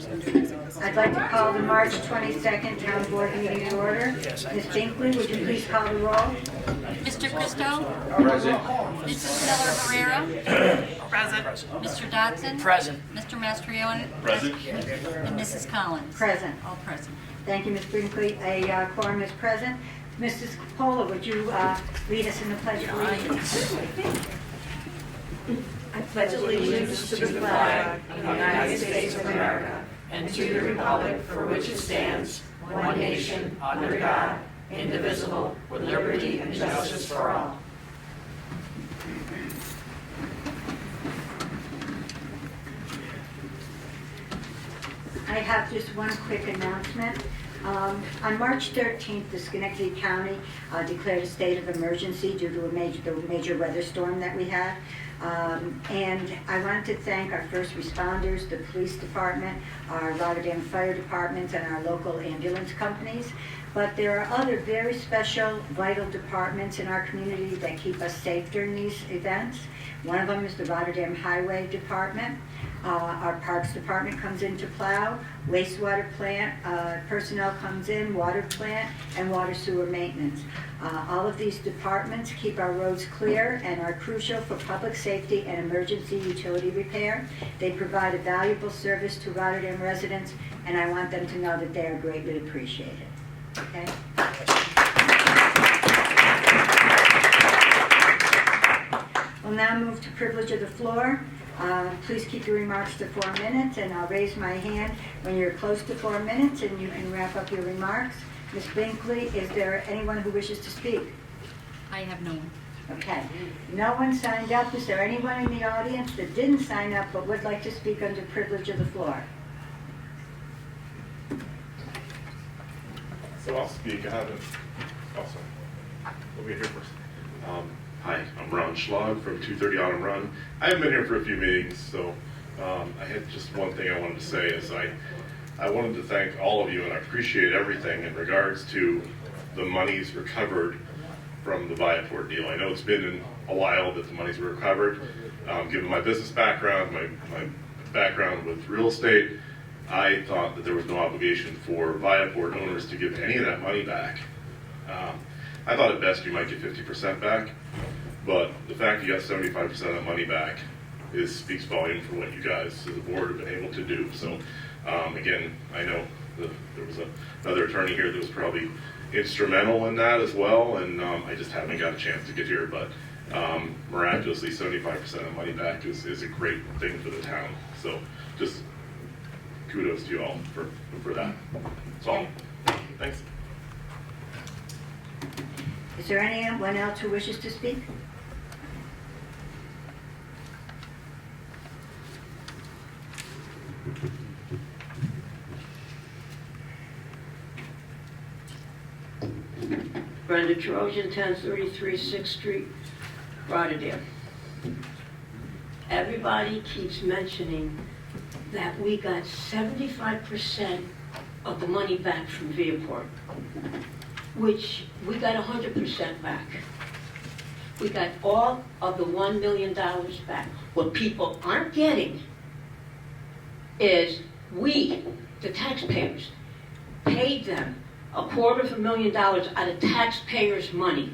I'd like to call the March 22nd Town Board meeting to order. Ms. Binkley, would you please call the roll? Mr. Christo? Present. Mrs. Keller Herrera? Present. Mr. Dodson? Present. Mr. Mastrioni? Present. And Mrs. Collins? Present. All present. Thank you, Ms. Binkley. A quorum is present. Mrs. Coppola, would you lead us in the Pledge of Allegiance? I pledge allegiance to the flag of the United States of America and to the republic for which it stands, one nation, under God, indivisible, with liberty and justice for all. I have just one quick announcement. On March 13th, the Schenectady County declared a state of emergency due to the major weather storm that we had. And I want to thank our first responders, the police department, our Rotterdam fire departments, and our local ambulance companies. But there are other very special, vital departments in our community that keep us safe during these events. One of them is the Rotterdam Highway Department. Our Parks Department comes in to plow, wastewater plant personnel comes in, water plant, and water sewer maintenance. All of these departments keep our roads clear and are crucial for public safety and emergency utility repair. They provide a valuable service to Rotterdam residents, and I want them to know that they are greatly appreciated. Okay? We'll now move to privilege of the floor. Please keep your remarks to 4 minutes, and I'll raise my hand when you're close to 4 minutes, and you can wrap up your remarks. Ms. Binkley, is there anyone who wishes to speak? I have no one. Okay. No one signed up. Is there anyone in the audience that didn't sign up but would like to speak under privilege of the floor? So I'll speak. I haven't. Oh, sorry. We'll get here first. Hi, I'm Ron Schlag from 230 Autumn Run. I haven't been here for a few meetings, so I had just one thing I wanted to say is I wanted to thank all of you, and I appreciate everything in regards to the monies recovered from the Viaport deal. I know it's been a while that the monies were recovered. Given my business background, my background with real estate, I thought that there was no obligation for Viaport owners to give any of that money back. I thought at best you might get 50% back, but the fact you got 75% of that money back speaks volume for what you guys as a board have been able to do. So again, I know there was another attorney here that was probably instrumental in that as well, and I just haven't got a chance to get here, but miraculously 75% of the money back is a great thing for the town. So just kudos to you all for that. That's all. Thanks. Is there anyone else who wishes to speak? Brenda Trojan, 1033 6th Street, Rotterdam. Everybody keeps mentioning that we got 75% of the money back from Viaport, which we got 100% back. We got all of the $1 million back. What people aren't getting is we, the taxpayers, paid them $250,000 out of taxpayers' money.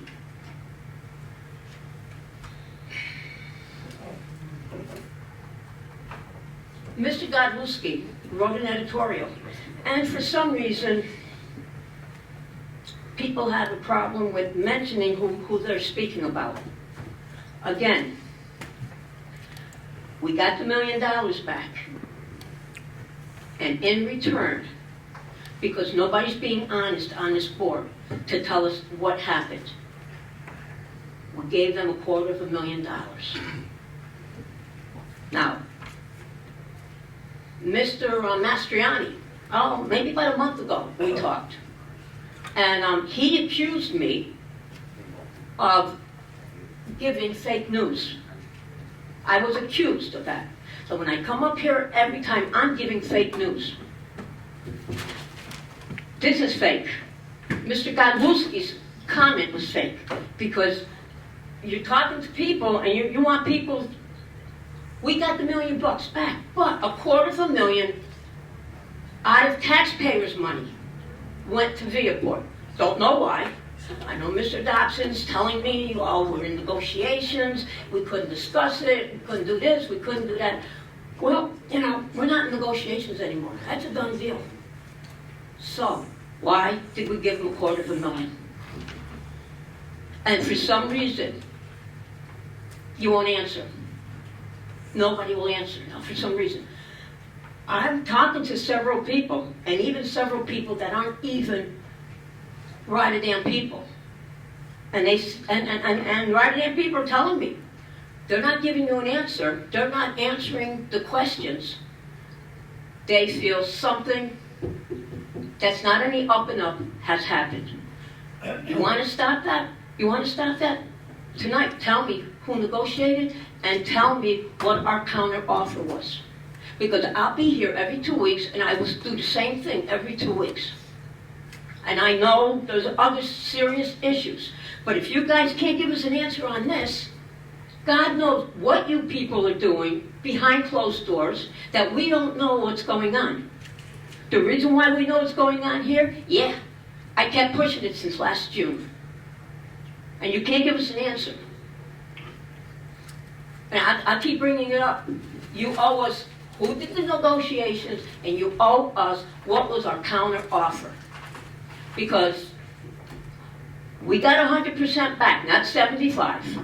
Mr. Godlewski wrote an editorial, and for some reason, people have a problem with mentioning who they're speaking about. Again, we got the $1 million back, and in return, because nobody's being honest on this board to tell us what happened, we gave them $250,000. Now, Mr. Mastriani, maybe about a month ago, we talked. And he accused me of giving fake news. I was accused of that. So when I come up here every time, I'm giving fake news. This is fake. Mr. Godlewski's comment was fake because you're talking to people and you want people. We got the $1 million back, but $250,000 out of taxpayers' money, went to Viaport. Don't know why. I know Mr. Dobson's telling me, oh, we're in negotiations, we couldn't discuss it, we couldn't do this, we couldn't do that. Well, you know, we're not in negotiations anymore. That's a done deal. So, why did we give him $250,000? And for some reason, you won't answer. Nobody will answer now for some reason. I'm talking to several people, and even several people that aren't even Rotterdam people. And Rotterdam people are telling me, they're not giving you an answer, they're not answering the questions. They feel something that's not any up and up has happened. You want to stop that? You want to stop that? Tonight, tell me who negotiated and tell me what our counter offer was. Because I'll be here every 2 weeks and I will do the same thing every 2 weeks. And I know there's other serious issues. But if you guys can't give us an answer on this, God knows what you people are doing behind closed doors that we don't know what's going on. The reason why we know what's going on here, yeah, I kept pushing it since last June. And you can't give us an answer. And I keep bringing it up. You owe us who did the negotiations, and you owe us what was our counter offer. Because we got 100% back, not 75.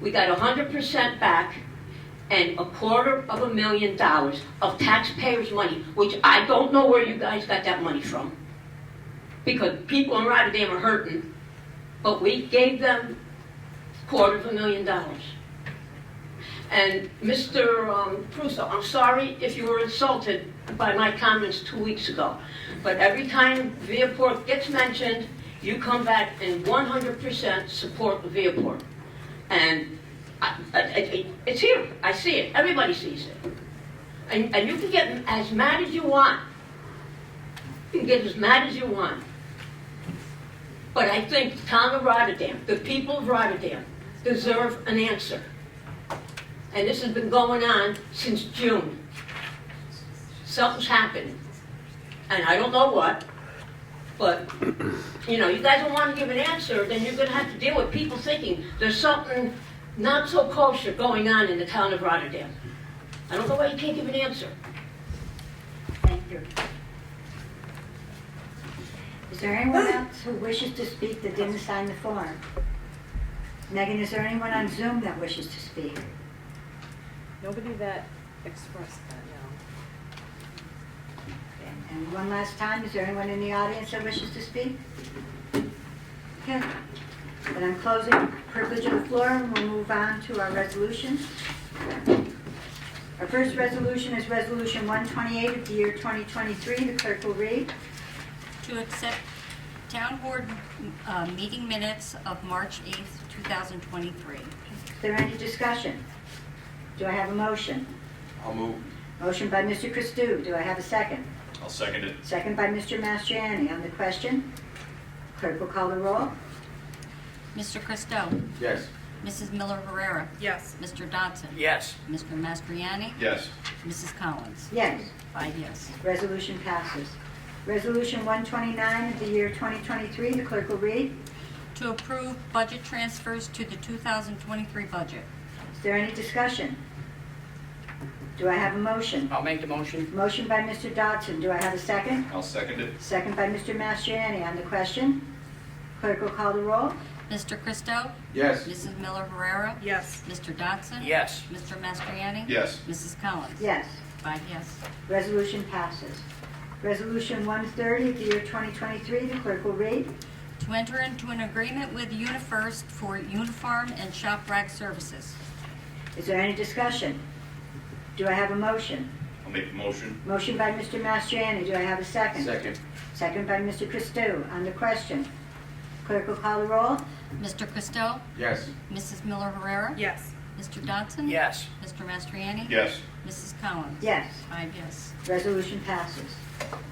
We got 100% back and $250,000 of taxpayers' money, which I don't know where you guys got that money from. Because people in Rotterdam are hurting, but we gave them $250,000. And Mr. Prusso, I'm sorry if you were insulted by my comments 2 weeks ago, but every time Viaport gets mentioned, you come back and 100% support the Viaport. And it's here. I see it. Everybody sees it. And you can get as mad as you want. You can get as mad as you want. But I think the town of Rotterdam, the people of Rotterdam, deserve an answer. And this has been going on since June. Something's happened. And I don't know what. But, you know, you guys don't want to give an answer, then you're going to have to deal with people thinking there's something not so kosher going on in the town of Rotterdam. I don't know why you can't give an answer. Thank you. Is there anyone else who wishes to speak that didn't sign the form? Megan, is there anyone on Zoom that wishes to speak? Nobody that expressed that, no. And one last time, is there anyone in the audience that wishes to speak? Okay. Then I'm closing privilege of the floor and we'll move on to our resolutions. Our first resolution is Resolution 128 of the year 2023. The clerk will read. To accept town board meeting minutes of March 8th, 2023. Is there any discussion? Do I have a motion? I'll move. Motion by Mr. Christou. Do I have a second? I'll second it. Second by Mr. Mastriani. On the question, clerk will call the roll. Mr. Christou. Yes. Mrs. Miller Herrera. Yes. Mr. Dodson. Yes. Mr. Mastriani. Yes. Mrs. Collins. Yes. 5 yes. Resolution passes. Resolution 129 of the year 2023. The clerk will read. To approve budget transfers to the 2023 budget. Is there any discussion? Do I have a motion? I'll make the motion. Motion by Mr. Dodson. Do I have a second? I'll second it. Second by Mr. Mastriani. On the question, clerk will call the roll. Mr. Christou. Yes. Mrs. Miller Herrera. Yes. Mr. Dodson. Yes. Mr. Mastriani. Yes. Mrs. Collins. Yes. 5 yes. Resolution passes. Resolution 130 of the year 2023. The clerk will read. To enter into an agreement with UniFirst for uniform and shop rag services. Is there any discussion? Do I have a motion? I'll make the motion. Motion by Mr. Mastriani. Do I have a second? Second. Second by Mr. Christou. On the question, clerk will call the roll. Mr. Christou. Yes. Mrs. Miller Herrera. Yes. Mr. Dodson. Yes. Mr. Mastriani. Yes. Mrs. Collins. Yes. 5 yes. Resolution passes.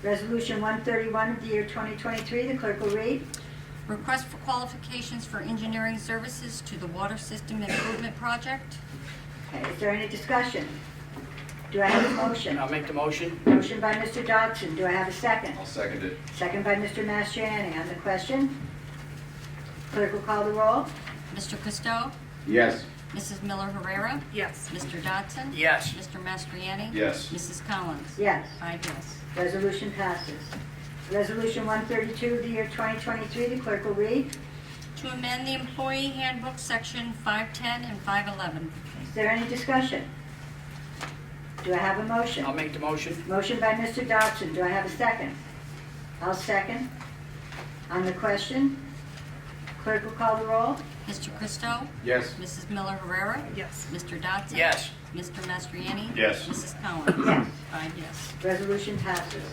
Resolution 131 of the year 2023. The clerk will read. Request for qualifications for engineering services to the water system improvement project. Okay, is there any discussion? Do I have a motion? I'll make the motion. Motion by Mr. Dodson. Do I have a second? I'll second it. Second by Mr. Mastriani. On the question, clerk will call the roll. Mr. Christo? Yes. Mrs. Miller Herrera? Yes. Mr. Dodson? Yes. Mr. Mastriani? Yes. Mrs. Collins? Yes. 5 yes. Resolution passes. Resolution 132 of the year 2023, the clerk will read. To amend the Employee Handbook, Section 510 and 511. Is there any discussion? Do I have a motion? I'll make the motion. Motion by Mr. Dodson. Do I have a second? I'll second. On the question, clerk will call the roll. Mr. Christo? Yes. Mrs. Miller Herrera? Yes. Mr. Dodson? Yes. Mr. Mastriani? Yes. Mrs. Collins? Yes. 5 yes. Resolution passes.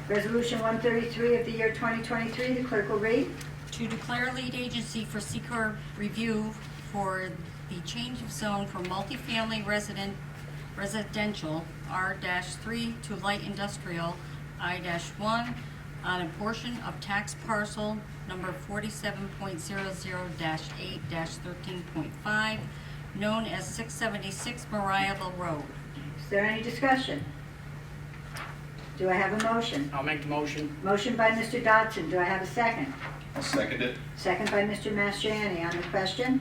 Resolution 133 of the year 2023, the clerk will read. To declare lead agency for seeker review for the change of zone from multifamily residential R-3 to light industrial I-1 on a portion of tax parcel number 47.00-8-13.5 known as 676 Mariahville Road. Is there any discussion? Do I have a motion? I'll make the motion. Motion by Mr. Dodson. Do I have a second? I'll second it. Second by Mr. Mastriani. On the question,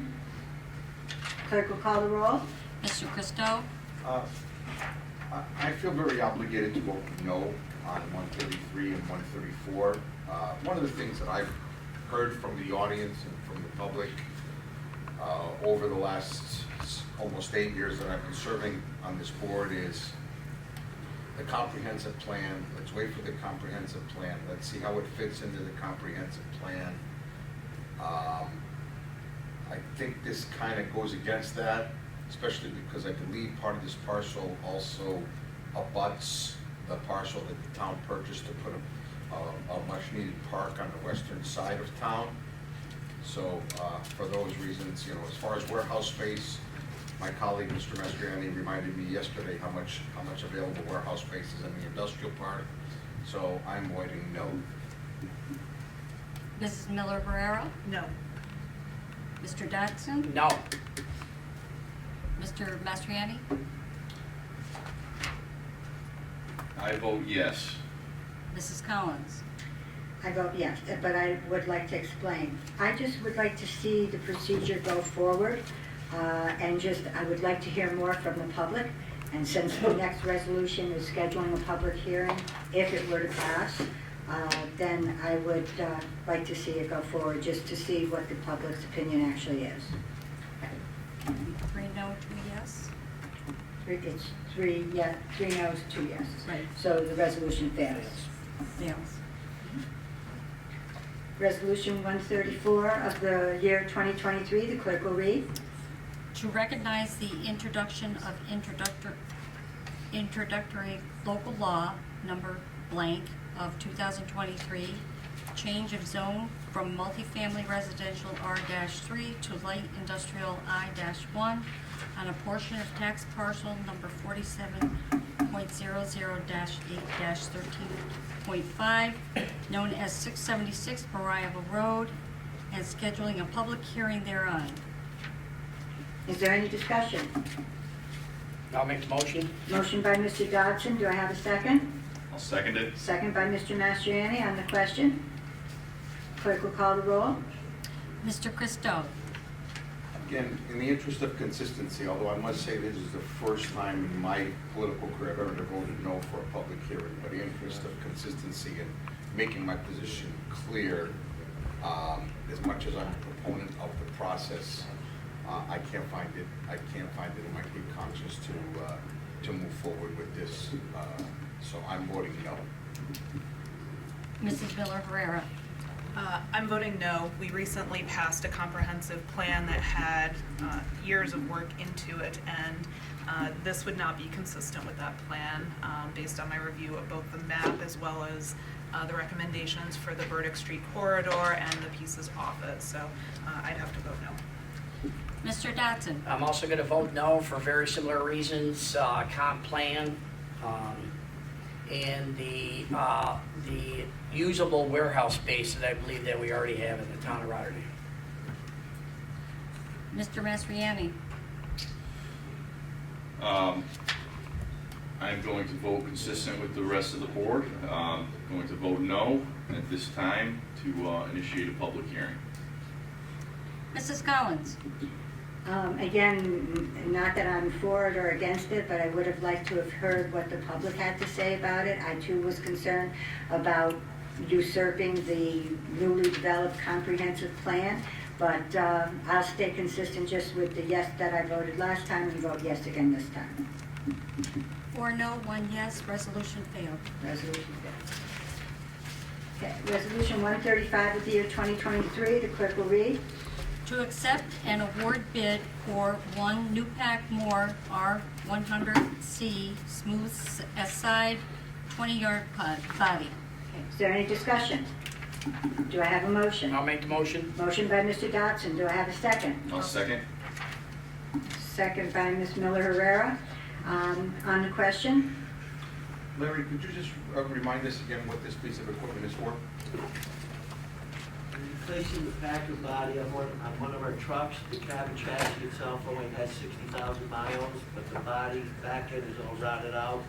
clerk will call the roll. Mr. Christo? I feel very obligated to vote no on 133 and 134. One of the things that I've heard from the audience and from the public over the last almost 8 years that I've been serving on this board is the comprehensive plan. Let's wait for the comprehensive plan. Let's see how it fits into the comprehensive plan. I think this kind of goes against that, especially because I believe part of this parcel also abuts the parcel that the town purchased to put a much-needed park on the western side of town. So for those reasons, you know, as far as warehouse space, my colleague, Mr. Mastriani, reminded me yesterday how much available warehouse space is in the industrial park. So I'm voting no. Mrs. Miller Herrera? No. Mr. Dodson? No. Mr. Mastriani? I vote yes. Mrs. Collins? I vote yes, but I would like to explain. I just would like to see the procedure go forward, and I would like to hear more from the public. And since the next resolution is scheduling a public hearing, if it were to pass, then I would like to see it go forward, just to see what the public's opinion actually is. 3 no, 2 yes. It's 3 no's, 2 yeses. Right. So the resolution fails. Yes. Resolution 134 of the year 2023, the clerk will read. To recognize the introduction of introductory local law number blank of 2023, change of zone from multifamily residential R-3 to light industrial I-1 on a portion of tax parcel number 47.00-8-13.5 known as 676 Mariahville Road, and scheduling a public hearing thereon. Is there any discussion? I'll make the motion. Motion by Mr. Dodson. Do I have a second? I'll second it. Second by Mr. Mastriani. On the question, clerk will call the roll. Mr. Christo? Again, in the interest of consistency, although I must say this is the first time in my political career I've ever voted no for a public hearing, but in the interest of consistency and making my position clear, as much as I'm a proponent of the process, I can't find it in my good conscience to move forward with this. So I'm voting no. Mrs. Miller Herrera? I'm voting no. We recently passed a comprehensive plan that had years of work into it, and this would not be consistent with that plan based on my review of both the map as well as the recommendations for the Burdick Street corridor and the pieces off it. So I'd have to vote no. Mr. Dodson? I'm also going to vote no for very similar reasons, comp plan, and the usable warehouse space that I believe that we already have in the town of Rotterdam. Mr. Mastriani? I'm going to vote consistent with the rest of the board. Going to vote no at this time to initiate a public hearing. Mrs. Collins? Again, not that I'm for it or against it, but I would have liked to have heard what the public had to say about it. I too was concerned about usurping the newly developed comprehensive plan, but I'll stay consistent just with the yes that I voted last time and vote yes again this time. 4 no, 1 yes, resolution failed. Resolution fails. Okay, Resolution 135 of the year 2023, the clerk will read. To accept and award bid for one new pack more R100C smooth side 20-yard body. Okay, is there any discussion? Do I have a motion? I'll make the motion. Motion by Mr. Dotson. Do I have a second? I'll second. Second by Ms. Miller Herrera. On the question? Larry, could you just remind us again what this piece of equipment is for? Replacing the packer body on one of our trucks. The cabin chassis itself only has 60,000 miles, but the body back end is all rotted out.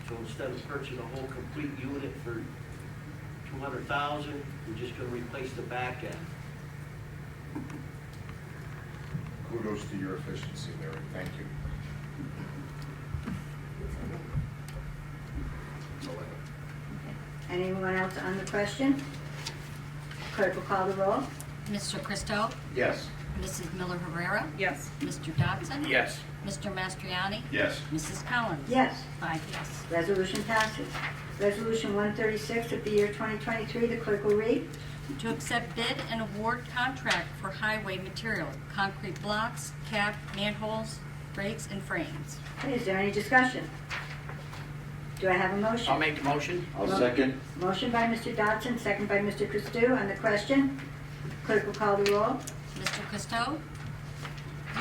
So instead of purchasing a whole complete unit for 200,000, we're just going to replace the back end. Kudos to your efficiency, Larry. Thank you. That's all I have. Anyone else on the question? Clerk will call the roll. Mr. Christo? Yes. Mrs. Miller Herrera? Yes. Mr. Dodson? Yes. Mr. Mastriani? Yes. Mrs. Collins? Yes. 5 yes. Resolution passes. Resolution 136 of the year 2023, the clerk will read. To accept bid and award contract for highway material, concrete blocks, cap, manholes, brakes, and frames. Okay, is there any discussion? Do I have a motion? I'll make the motion. I'll second. Motion by Mr. Dodson, second by Mr. Christou. On the question, clerk will call the roll. Mr. Christo?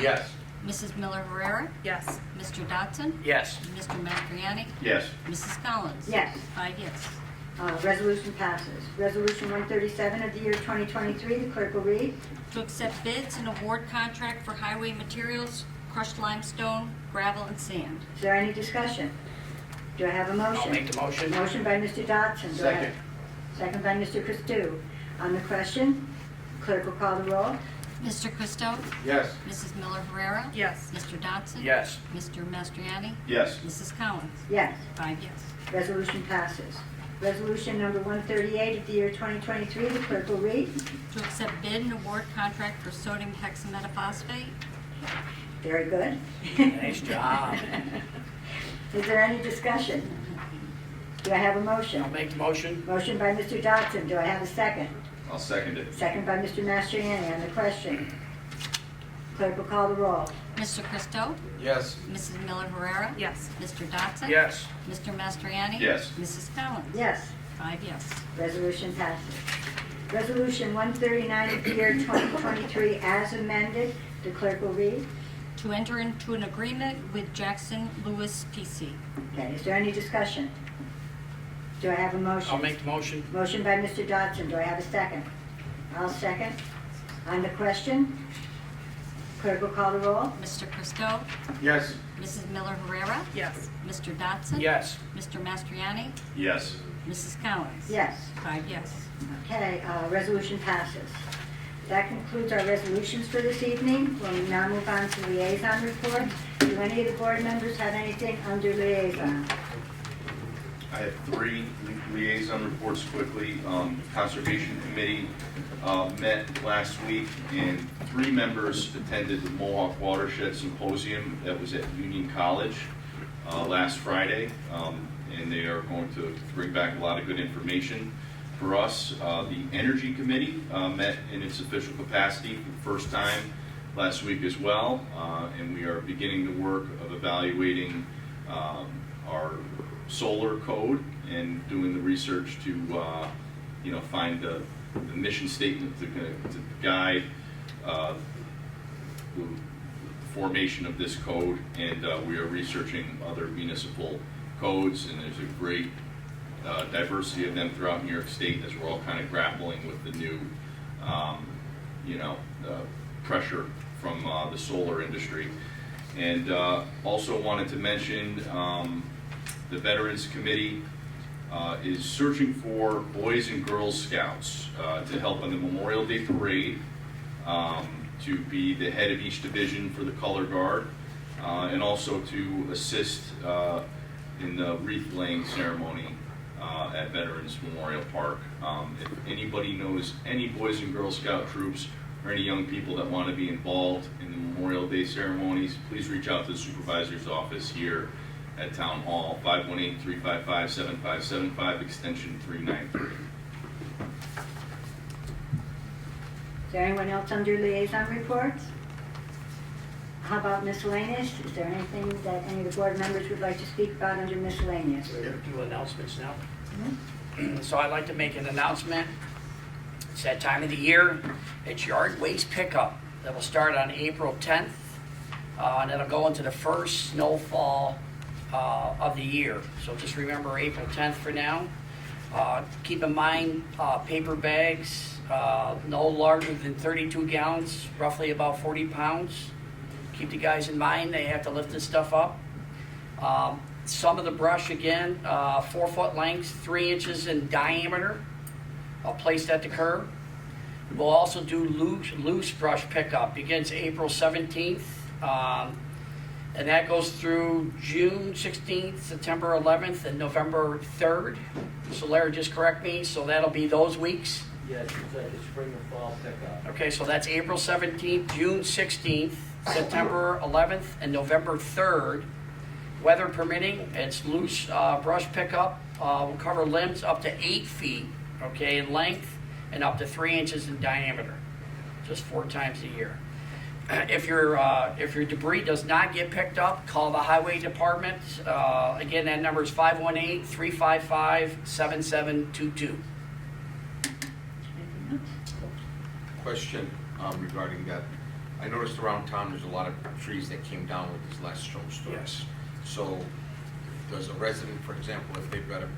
Yes. Mrs. Miller Herrera? Yes. Mr. Dodson? Yes. Mr. Mastriani? Yes. Mrs. Collins? Yes. 5 yes. Resolution passes. Resolution 137 of the year 2023, the clerk will read. To accept bids and award contract for highway materials, crushed limestone, gravel, and sand. Is there any discussion? Do I have a motion? I'll make the motion. Motion by Mr. Dodson. Do I have- Second. Second by Mr. Christou. On the question, clerk will call the roll. Mr. Christo? Yes. Mrs. Miller Herrera? Yes. Mr. Dodson? Yes. Mr. Mastriani? Yes. Mrs. Collins? Yes. 5 yes. Resolution passes. Resolution number 138 of the year 2023, the clerk will read. To accept bid and award contract for sodium hexametaphosphate. Very good. Nice job. Is there any discussion? Do I have a motion? I'll make the motion. Motion by Mr. Dodson. Do I have a second? I'll second it. Second by Mr. Mastriani. On the question, clerk will call the roll. Mr. Christo? Yes. Mrs. Miller Herrera? Yes. Mr. Dodson? Yes. Mr. Mastriani? Yes. Mrs. Collins? Yes. 5 yes. Resolution passes. Resolution 139 of the year 2023 as amended, the clerk will read. To enter into an agreement with Jackson Lewis PC. Okay, is there any discussion? Do I have a motion? I'll make the motion. Motion by Mr. Dodson. Do I have a second? I'll second. On the question, clerk will call the roll. Mr. Christo? Yes. Mrs. Miller Herrera? Yes. Mr. Dodson? Yes. Mr. Mastriani? Yes. Mrs. Collins? Yes. 5 yes. Okay, resolution passes. That concludes our resolutions for this evening. We'll now move on to liaison reports. Do any of the board members have anything under liaison? I have 3 liaison reports quickly. Conservation Committee met last week, and 3 members attended the Mohawk Watershed Symposium that was at Union College last Friday, and they are going to bring back a lot of good information for us. The Energy Committee met in its official capacity for the first time last week as well, and we are beginning the work of evaluating our solar code and doing the research to find the mission statement to guide the formation of this code, and we are researching other municipal codes, and there's a great diversity of them throughout New York State as we're all kind of grappling with the new pressure from the solar industry. And also wanted to mention The Veterans Committee is searching for Boys and Girls Scouts to help on the Memorial Day Parade, to be the head of each division for the color guard, and also to assist in the wreath laying ceremony at Veterans Memorial Park. If anybody knows any Boys and Girl Scout troops or any young people that want to be involved in the Memorial Day ceremonies, please reach out to the supervisor's office here at Town Hall, 518-355-7575, extension 393. Is there anyone else under liaison reports? How about miscellaneous? Is there anything that any of the board members would like to speak about under miscellaneous? Do announcements now. So I'd like to make an announcement. It's that time of the year. It's yard waste pickup that will start on April 10th, and it'll go into the first snowfall of the year. So just remember April 10th for now. Keep in mind paper bags, no larger than 32 gallons, roughly about 40 pounds. Keep the guys in mind, they have to lift this stuff up. Some of the brush, again, 4 foot length, 3 inches in diameter, placed at the curb. We'll also do loose brush pickup, begins April 17th, and that goes through June 16th, September 11th, and November 3rd. So Larry, just correct me, so that'll be those weeks. Yes, exactly, spring and fall pickup. Okay, so that's April 17th, June 16th, September 11th, and November 3rd. Weather permitting, it's loose brush pickup. Will cover limbs up to 8 feet, okay, in length, and up to 3 inches in diameter, just 4 times a year. If your debris does not get picked up, call the highway department. Again, that number is 518-355-7722. Question regarding that. I noticed around town there's a lot of trees that came down with these last snowstorms. Yes. So does a resident, for example, if they've got a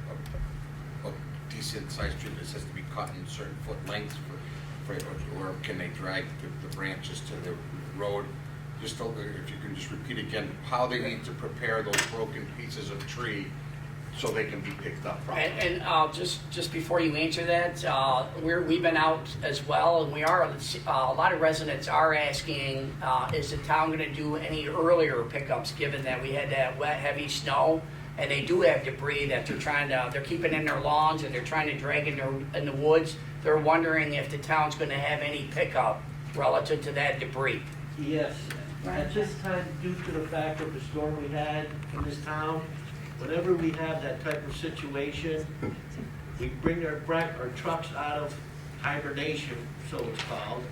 decent sized tree that has to be cut in certain foot lengths, or can they drag the branches to the road? Just if you can just repeat again how they need to prepare those broken pieces of tree so they can be picked up properly. And just before you answer that, we've been out as well, and a lot of residents are asking, is the town going to do any earlier pickups, given that we had that wet, heavy snow, and they do have debris that they're keeping in their lawns and they're trying to drag in the woods. They're wondering if the town's going to have any pickup relative to that debris. Yes, at this time, due to the fact of the storm we had in this town, whenever we have that type of situation, we bring our trucks out of hibernation, so it's called.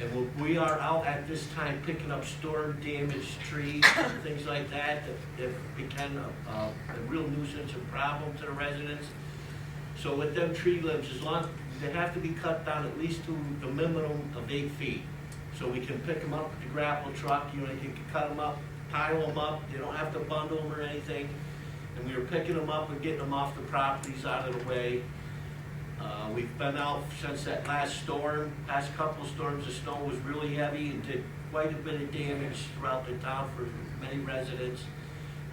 And we are out at this time picking up storm damaged trees and things like that become a real nuisance and problem to the residents. So with them tree limbs, they have to be cut down at least to the minimum of 8 feet. So we can pick them up with the grapple truck, you can cut them up, pile them up, you don't have to bundle them or anything. And we were picking them up and getting them off the properties out of the way. We've been out since that last storm. Past couple storms, the snow was really heavy and did quite a bit of damage throughout the town for many residents.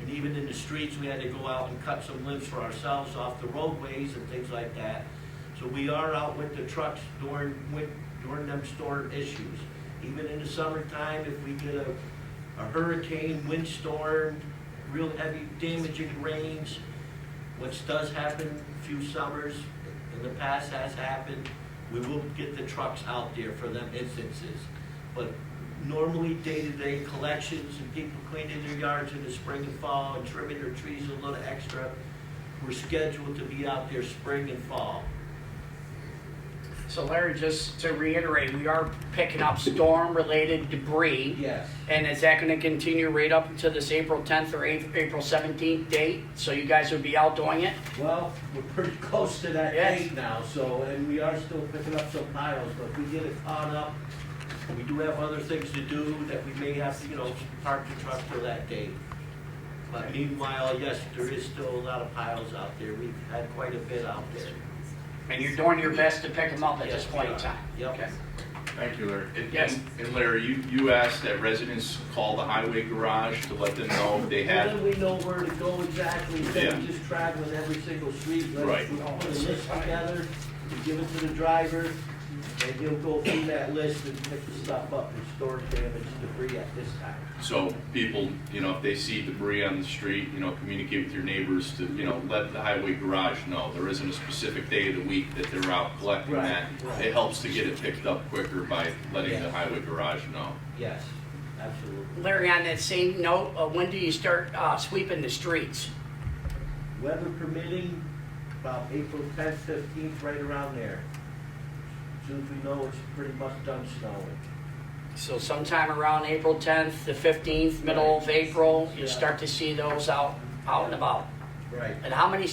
And even in the streets, we had to go out and cut some limbs for ourselves off the roadways and things like that. So we are out with the trucks during them storm issues. Even in the summertime, if we get a hurricane, windstorm, real heavy damaging rains, which does happen a few summers, in the past has happened, we will get the trucks out there for them instances. But normally day-to-day collections and people cleaning their yards in the spring and fall and trimming their trees a little extra, we're scheduled to be out there spring and fall. So Larry, just to reiterate, we are picking up storm-related debris. Yes. And is that going to continue right up until this April 10th or April 17th date? So you guys would be out doing it? Well, we're pretty close to that Yes. date now, and we are still picking up some piles, but if we get it caught up, we do have other things to do that we may have to, park the truck till that date. But meanwhile, yes, there is still a lot of piles out there. We've had quite a bit out there. And you're doing your best to pick them up at this Yes, point in we are. time? Yep. Okay. Thank you, Larry. Yes. And Larry, you asked that residents call the highway garage to let them know if they Well, had, then we know where to go exactly, instead Yeah. of just traveling every single street. Right. We put a list together, we give it to the driver, and he'll go through that list and pick the stuff up and storage damage debris at this time. so people, if they see debris on the street, communicate with your neighbors to, let the highway garage know. There isn't a specific day of the week that they're out collecting Right, that. right. It helps to get it picked up quicker by letting the Yeah. highway garage know. Yes, absolutely. Larry, on that same note, when do you start sweeping the streets? Weather permitting, about April 10th, 15th, right around there. As soon as we know it's pretty much done snowing. So sometime around April 10th to 15th, middle of April, you Yeah. start to see those out and about. Right. And how many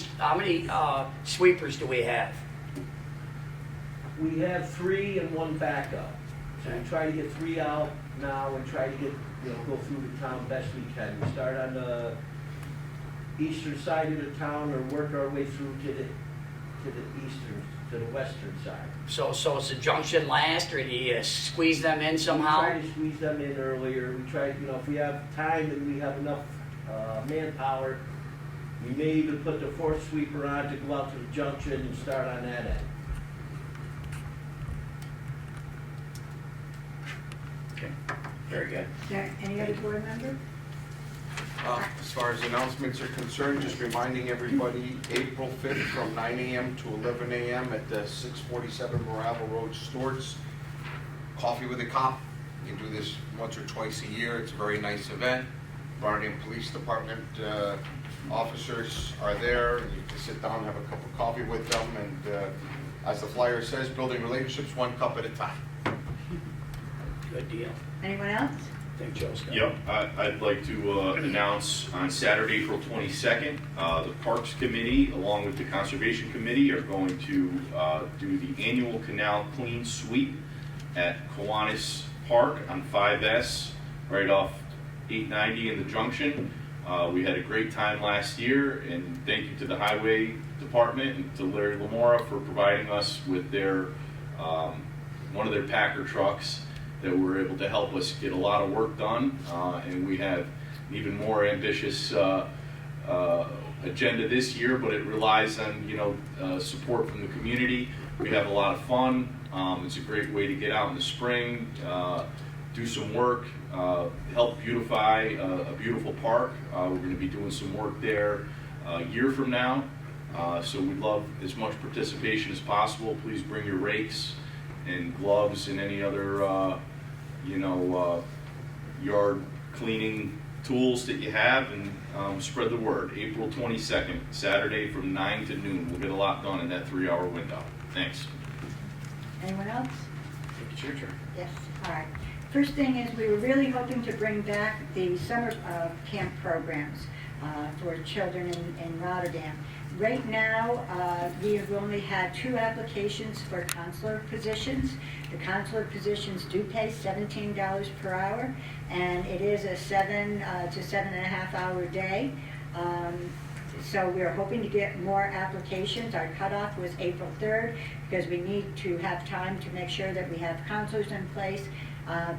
sweepers do we have? We have 3 and 1 backup. So we try to get 3 out now and try to get, go through the town best we can. We start on the eastern side of the town or work our way through to the western side. So is the junction last, or do you squeeze them in We somehow? try to squeeze them in earlier. We try, if we have time and we have enough manpower, we may even put the 4th sweeper on to go out to the junction and start on that end. Okay, very good. Is there any other board member? As far as announcements are concerned, just reminding everybody, April 5th from 9 a.m. to 11 a.m. at the 647 Moravel Road, Stewart's. Coffee with a Cop. You can do this once or twice a year. It's a very nice event. Rotterdam Police Department officers are there. You can sit down, have a cup of coffee with them, and as the flyer says, building relationships one cup at a time. Good deal. Anyone else? I think Joe's got it. Yep, I'd like to announce on Saturday, April 22nd, the Parks Committee, along with the Conservation Committee, are going to do the annual canal clean sweep at Kiwanis Park on 5S, right off 890 in the junction. We had a great time last year, and thank you to the Highway Department and to Larry Lamora for providing us with their one of their Packer trucks that were able to help us get a lot of work done, and we have an even more ambitious agenda this year, but it relies on support from the community. We have a lot of fun. It's a great way to get out in the spring, do some work, help beautify a beautiful park. We're going to be doing some work there a year from now, so we'd love as much participation as possible. Please bring your rakes and gloves and any other yard cleaning tools that you have, and spread the word. April 22nd, Saturday from 9 to noon. We'll get a lot done in that 3-hour window. Thanks. Anyone else? I think it's your turn. Yes, all right. First thing is, we were really hoping to bring back the summer camp programs for children in Rotterdam. Right now, we have only had 2 applications for counselor positions. The counselor positions do pay $17 per hour, and it is a 7 to 7.5 hour day. So we're hoping to get more applications. Our cutoff was April 3rd, because we need to have time to make sure that we have counselors in place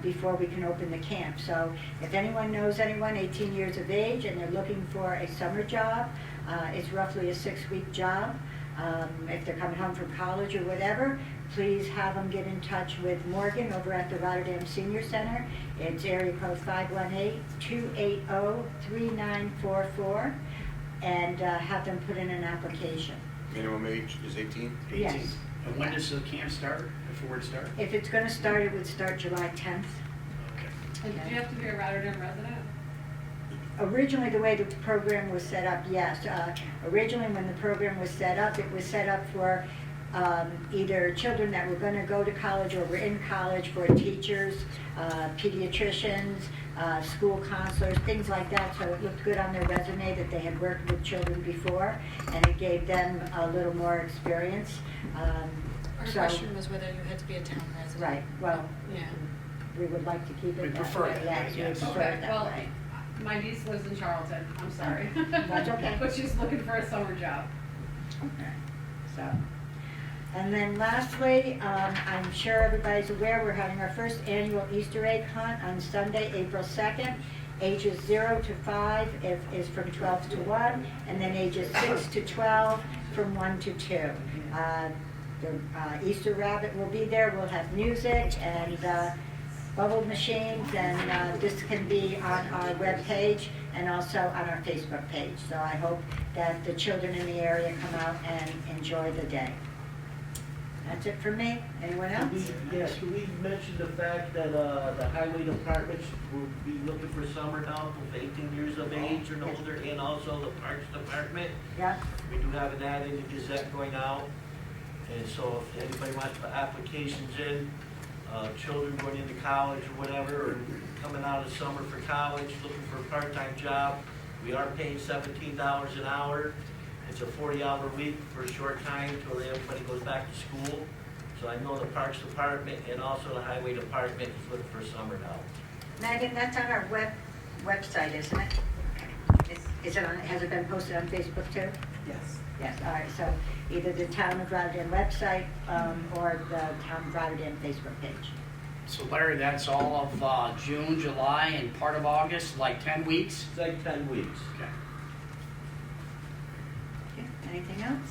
before we can open the camp. So if anyone knows anyone 18 years of age and they're looking for a summer job, it's roughly a 6-week job. If they're coming home from college or whatever, please have them get in touch with Morgan over at the Rotterdam Senior Center. It's area code 518-280-3944, and have them put in an application. Minimum age is 18? 18. Yes. And when does the camp start, before it starts? If it's going to start, it would start July 10th. Okay. And do you have to be a Rotterdam resident? Originally, the way the program was set up, yes. Originally, when the program was set up, it was set up for either children that were going to go to college or were in college, for teachers, pediatricians, school counselors, things like that. So it looked good on their resume that they had worked with children before, and it gave them a little more experience. Our So- question was whether you had to be a town resident. Right, well, Yeah. we would like to keep We it that prefer way. that, Yes, we yes. prefer Okay, it that well, way. my niece lives in Charlton, I'm sorry. That's okay. But she's looking for a summer job. Okay. So, And then lastly, I'm sure everybody's aware, we're having our first annual Easter egg hunt on Sunday, April 2nd. Ages 0 to 5 is from 12 to 1, and then ages 6 to 12 from 1 to 2. The Easter rabbit will be there. We'll have music and bubble machines, and this can be on our webpage and also on our Facebook page. So I hope that the children in the area come out and enjoy the day. That's it for me. Anyone else? Yes, can we mention the fact that the highway departments will be looking for summer help of 18 years of age or older, and also the parks department? Yeah? We do have an ad in the Gazette going out, and so if anybody wants to put applications in, children going into college or whatever, or coming out of summer for college, looking for a part-time job, we are paying $17 an hour. It's a 40-hour week for a short time until everybody goes back to school. So I know the Parks Department and also the Highway Department is looking for summer help. Megan, that's on our website, isn't it? Is it on, has it been posted on Facebook too? Yes. Yes, all right, so either the Town of Rotterdam website or the Town of Rotterdam Facebook page. So Larry, that's all of June, July, and part of August, like 10 weeks? It's like 10 weeks. Okay. Okay, anything else?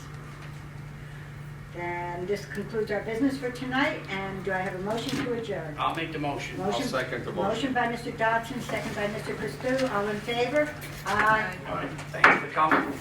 Then this concludes our business for tonight, and do I have a motion to adjourn? I'll make the motion. I'll second the motion. Motion by Mr. Dodson, second by Mr. Christou, all in favor? Aye. Thanks for coming.